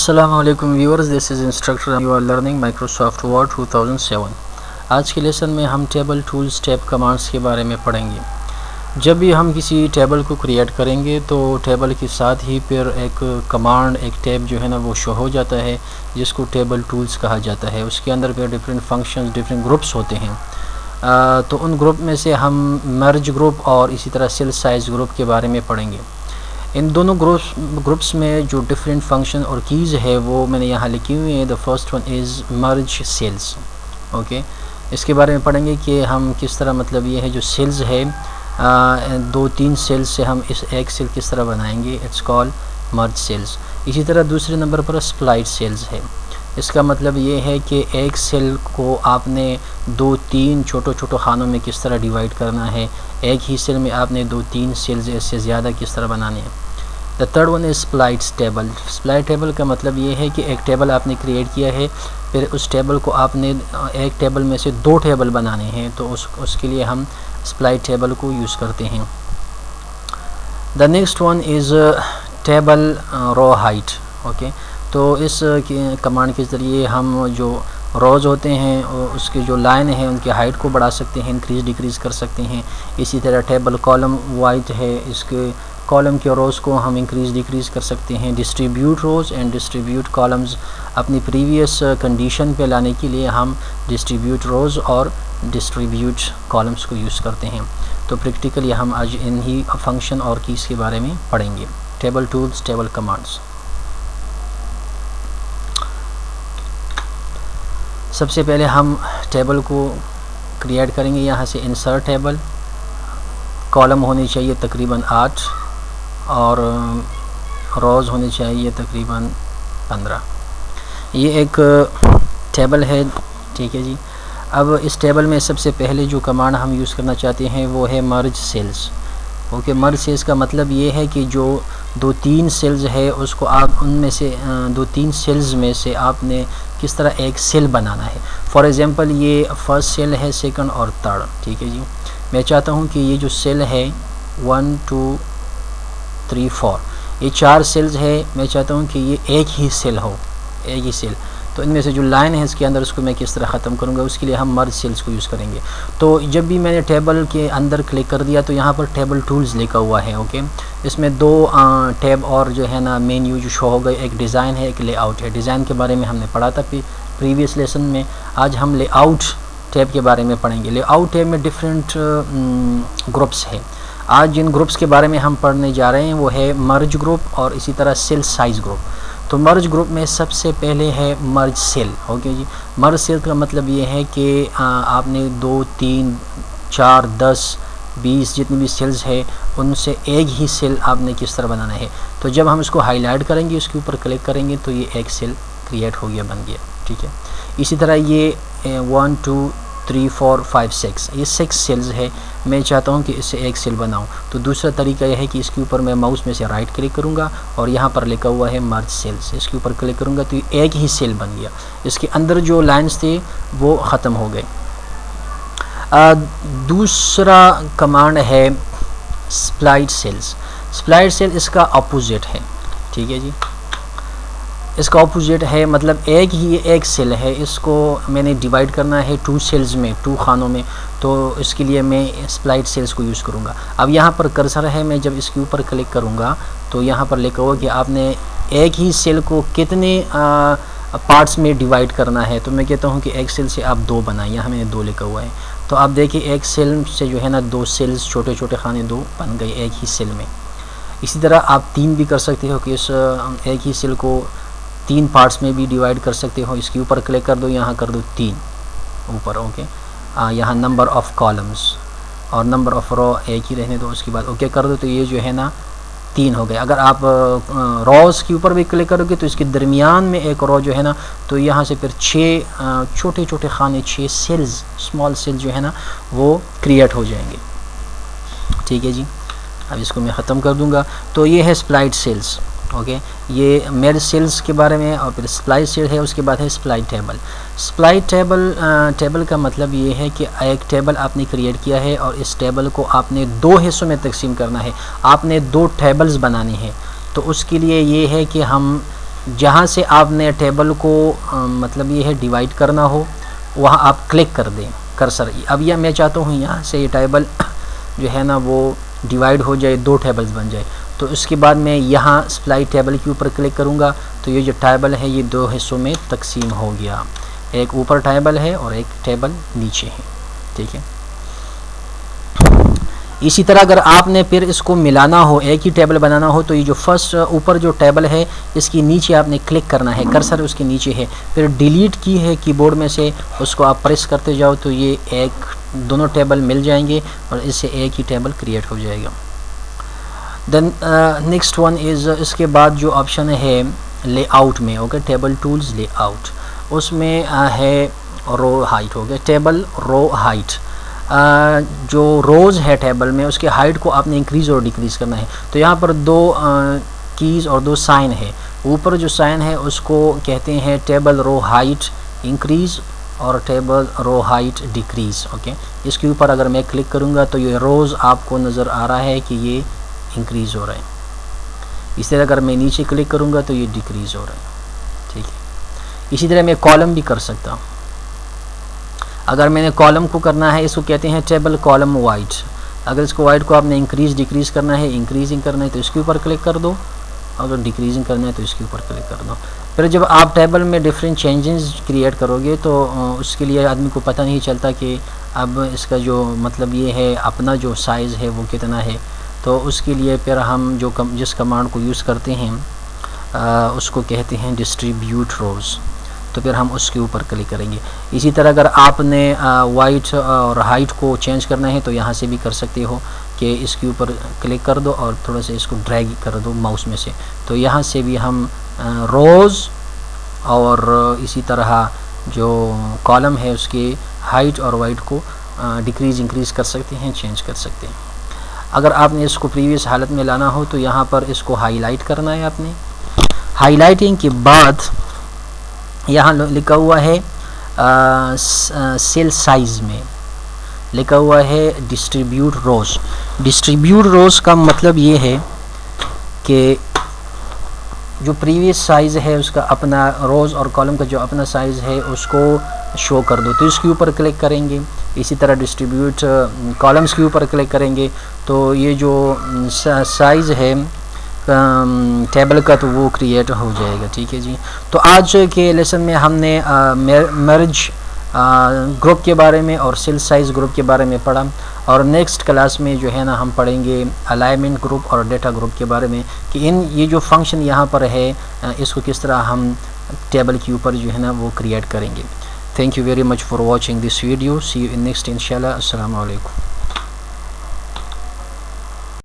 अस्सलाम वालेकुम viewers, this is instructor, you are learning Microsoft Word 2007। आज के लेसन में हम टेबल टूल्स टैब कमांड्स के बारे में पढ़ेंगे। जब भी हम किसी टेबल को क्रिएट करेंगे तो टेबल के साथ ही फिर एक कमांड, एक टैब जो है ना वो शो हो जाता है, जिसको टेबल टूल्स कहा जाता है। उसके अंदर फिर डिफरेंट फंक्शंस, डिफरेंट ग्रुप्स होते हैं। तो उन ग्रुप में से हम मर्ज ग्रुप और इसी तरह सेल साइज ग्रुप के बारे में पढ़ेंगे। इन दोनों ग्रुप्स में जो डिफरेंट फंक्शन और कीज़ है वो मैंने यहाँ लिखी हुई है। The first one is merge cells. Okay, इसके बारे में पढ़ेंगे कि हम किस तरह, मतलब ये है जो सेल्स है, दो तीन सेल्स से हम इस एक सेल किस तरह बनाएंगे, इट्स कॉल्ड मर्ज सेल्स। इसी तरह दूसरे नंबर पर स्प्लाइट सेल्स है। इसका मतलब ये है कि एक सेल को आपने दो तीन छोटे खानों में किस तरह डिवाइड करना है, एक ही सेल में आपने दो तीन सेल्स इससे ज़्यादा किस तरह बनाने हैं। The third one is split table. Split table का मतलब ये है कि एक टेबल आपने क्रिएट किया है, फिर उस टेबल को आपने एक टेबल में से दो टेबल बनाने हैं, तो उसके लिए हम स्प्लाइट टेबल को यूज़ करते हैं। The next one is table row height. Okay, तो इस कमांड के ज़रिए हम जो रोज़ होते हैं उसके जो लाइन है उनकी हाइट को बढ़ा सकते हैं, इंक्रीज़ डिक्रीज़ कर सकते हैं। इसी तरह टेबल कॉलम वाइट है, इसके कॉलम के रोज़ को हम इंक्रीज़ डिक्रीज़ कर सकते हैं। Distribute rows and distribute columns अपनी प्रीवियस कंडीशन पे लाने के लिए हम डिस्ट्रीब्यूट रोज़ और डिस्ट्रीब्यूट कॉलम्स को यूज़ करते हैं। तो प्रैक्टिकली हम आज इन्हीं फंक्शन और कीज़ के बारे में पढ़ेंगे। Table tools, table commands. सबसे पहले हम टेबल को क्रिएट करेंगे। यहाँ से इंसर्ट टेबल, कॉलम होनी चाहिए तकरीबन 8 और रोज़ होनी चाहिए तकरीबन 15। ये एक टेबल है, ठीक है जी। अब इस टेबल में सबसे पहले जो कमांड हम यूज़ करना चाहते हैं वो है मर्ज सेल्स। ओके, मर्ज सेल्स का मतलब ये है कि जो दो तीन सेल्स है उसको आप उनमें से दो तीन सेल्स में से आपने किस तरह एक सेल बनाना है। फॉर एग्ज़ाम्पल ये फर्स्ट सेल है, सेकंड और थर्ड, ठीक है जी। मैं चाहता हूँ कि ये जो सेल है 1 2 3 4, ये 4 सेल्स है, मैं चाहता हूँ कि ये एक ही सेल हो, एक ही सेल। तो इनमें से जो लाइन है इसके अंदर उसको मैं किस तरह ख़त्म करूँगा, उसके लिए हम मर्ज सेल्स को यूज़ करेंगे। तो जब भी मैंने टेबल के अंदर क्लिक कर दिया तो यहाँ पर टेबल टूल्स लिखा हुआ है। ओके, इसमें दो टैब और जो है ना मेन्यू जो शो हो गए, एक डिज़ाइन है, एक लेआउट है। डिज़ाइन के बारे में हमने पढ़ा था प्रीवियस लेसन में। आज हम लेआउट टैब के बारे में पढ़ेंगे। लेआउट टैब में डिफरेंट ग्रुप्स है। आज जिन ग्रुप्स के बारे में हम पढ़ने जा रहे हैं वो है मर्ज ग्रुप और इसी तरह सेल साइज ग्रुप। तो मर्ज ग्रुप में सबसे पहले है मर्ज सेल। ओके जी, मर्ज सेल का मतलब ये है कि आपने 2 3 4 10 20 जितनी भी सेल्स है उनसे एक ही सेल आपने किस तरह बनाना है। तो जब हम इसको हाईलाइट करेंगे, उसके ऊपर क्लिक करेंगे तो ये एक सेल क्रिएट हो गया, बन गया, ठीक है। इसी तरह ये 1 2 3 4 5 6, ये 6 सेल्स है। मैं चाहता हूँ कि इससे एक सेल बनाऊँ, तो दूसरा तरीका यह है कि इसके ऊपर मैं माउस में से राइट क्लिक करूँगा और यहाँ पर लिखा हुआ है मर्ज सेल्स, इसके ऊपर क्लिक करूँगा तो ये एक ही सेल बन गया। इसके अंदर जो लाइंस थे वो ख़त्म हो गए। दूसरा कमांड है स्प्लाइट सेल्स। स्प्लाइट सेल इसका अपोजिट है, ठीक है जी। इसका अपोजिट है, मतलब एक ही एक सेल है, इसको मैंने डिवाइड करना है 2 सेल्स में, 2 खानों में, तो इसके लिए मैं स्प्लाइट सेल्स को यूज़ करूँगा। अब यहाँ पर कर्सर है, मैं जब इसके ऊपर क्लिक करूँगा तो यहाँ पर लिखा हुआ कि आपने एक ही सेल को कितने पार्ट्स में डिवाइड करना है। तो मैं कहता हूँ कि एक सेल से आप 2 बनाएं, यहाँ मैंने 2 लिखा हुआ है। तो आप देखिए एक सेल से जो है ना 2 सेल्स, छोटे खाने 2 बन गए एक ही सेल में। इसी तरह आप 3 भी कर सकते हो कि इस एक ही सेल को 3 पार्ट्स में भी डिवाइड कर सकते हो। इसके ऊपर क्लिक कर दो, यहाँ कर दो 3 ऊपर। ओके, यहाँ नंबर ऑफ़ कॉलम्स और नंबर ऑफ़ रो एक ही रहने दो, उसके बाद ओके कर दो, तो ये जो है ना 3 हो गए। अगर आप रोज़ के ऊपर भी क्लिक करोगे तो इसके दरमियान में एक रो जो है ना, तो यहाँ से फिर 6 छोटे खाने, 6 सेल्स, स्मॉल सेल जो है ना वो क्रिएट हो जाएंगे, ठीक है जी। अब इसको मैं ख़त्म कर दूँगा। तो ये है स्प्लाइट सेल्स। ओके, ये मर्ज सेल्स के बारे में। और फिर स्प्लाइट सेल है, उसके बाद है स्प्लाइट टेबल। स्प्लाइट टेबल का मतलब ये है कि एक टेबल आपने क्रिएट किया है और इस टेबल को आपने 2 हिस्सों में तकसीम करना है, आपने 2 टेबल्स बनाने हैं। तो उसके लिए ये है कि हम जहाँ से आपने टेबल को मतलब ये है डिवाइड करना हो, वहाँ आप क्लिक कर दें कर्सर। अब यह मैं चाहता हूँ यहाँ से ये टेबल जो है ना वो डिवाइड हो जाए, 2 टेबल्स बन जाए। तो इसके बाद मैं यहाँ स्प्लाइट टेबल के ऊपर क्लिक करूँगा तो ये जो टेबल है ये 2 हिस्सों में तकसीम हो गया, एक ऊपर टेबल है और एक टेबल नीचे है, ठीक है। इसी तरह अगर आपने फिर इसको मिलाना हो, एक ही टेबल बनाना हो, तो ये जो फर्स्ट ऊपर जो टेबल है इसकी नीचे आपने क्लिक करना है, कर्सर उसके नीचे है, फिर डिलीट की है कीबोर्ड में से, उसको आप प्रेस करते जाओ तो ये दोनों टेबल मिल जाएंगे और इससे एक ही टेबल क्रिएट हो जाएगा। देन नेक्स्ट वन इज़, इसके बाद जो ऑप्शन है लेआउट में, ओके, टेबल टूल्स लेआउट, उसमें है रो हाइट, हो गया टेबल रो हाइट। जो रोज़ है टेबल में उसके हाइट को आपने इंक्रीज़ और डिक्रीज़ करना है। तो यहाँ पर 2 कीज़ और 2 साइन है। ऊपर जो साइन है उसको कहते हैं टेबल रो हाइट इंक्रीज़ और table row height decrease, okay. इसके ऊपर अगर मैं क्लिक करूँगा तो ये रोज़ आपको नज़र आ रहा है कि ये इंक्रीज़ हो रहा है। इसी तरह अगर मैं नीचे क्लिक करूँगा तो ये डिक्रीज़ हो रहा है, ठीक है। इसी तरह मैं कॉलम भी कर सकता हूँ। अगर मैंने कॉलम को करना है, इसको कहते हैं टेबल कॉलम वाइट। अगर इसको वाइट को आपने इंक्रीज़ डिक्रीज़ करना है, इंक्रीजिंग करना है तो इसके ऊपर क्लिक कर दो, अगर डिक्रीजिंग करना है तो इसके ऊपर क्लिक कर दो। फिर जब आप टेबल में डिफरेंट चेंजेस क्रिएट करोगे तो उसके लिए आदमी को पता नहीं चलता कि अब इसका जो मतलब ये है अपना जो साइज़ है वो कितना है। तो उसके लिए फिर हम जिस कमांड को यूज़ करते हैं उसको कहते हैं डिस्ट्रीब्यूट रोज़। तो फिर हम उसके ऊपर क्लिक करेंगे। इसी तरह अगर आपने वाइट और हाइट को चेंज करना है तो यहाँ से भी कर सकते हो कि इसके ऊपर क्लिक कर दो और थोड़ा सा इसको ड्रैग कर दो माउस में से, तो यहाँ से भी हम रोज़ और इसी तरह जो कॉलम है उसके हाइट और वाइट को डिक्रीज़ इंक्रीज़ कर सकते हैं, चेंज कर सकते हैं। अगर आपने इसको प्रीवियस हालत में लाना हो तो यहाँ पर इसको हाईलाइट करना है आपने। हाईलाइटिंग के बाद यहाँ लिखा हुआ है सेल साइज़ में लिखा हुआ है डिस्ट्रीब्यूट रोज़। डिस्ट्रीब्यूट रोज़ का मतलब ये है कि जो प्रीवियस साइज़ है उसका अपना रोज़ और कॉलम का जो अपना साइज़ है उसको शो कर दो, तो इसके ऊपर क्लिक करेंगे। इसी तरह डिस्ट्रीब्यूट कॉलम्स के ऊपर क्लिक करेंगे तो ये जो साइज़ है टेबल का तो वो क्रिएट हो जाएगा, ठीक है जी। तो आज के लेसन में हमने मर्ज ग्रुप के बारे में और सेल साइज़ ग्रुप के बारे में पढ़ा, और नेक्स्ट क्लास में जो है ना हम पढ़ेंगे अलाइनमेंट ग्रुप और डेटा ग्रुप के बारे में कि ये जो फंक्शन यहाँ पर है इसको किस तरह हम टेबल के ऊपर जो है ना वो क्रिएट करेंगे। Thank you very much for watching this video. See you in next इंशाल्लाह। अस्सलाम वालेकुम।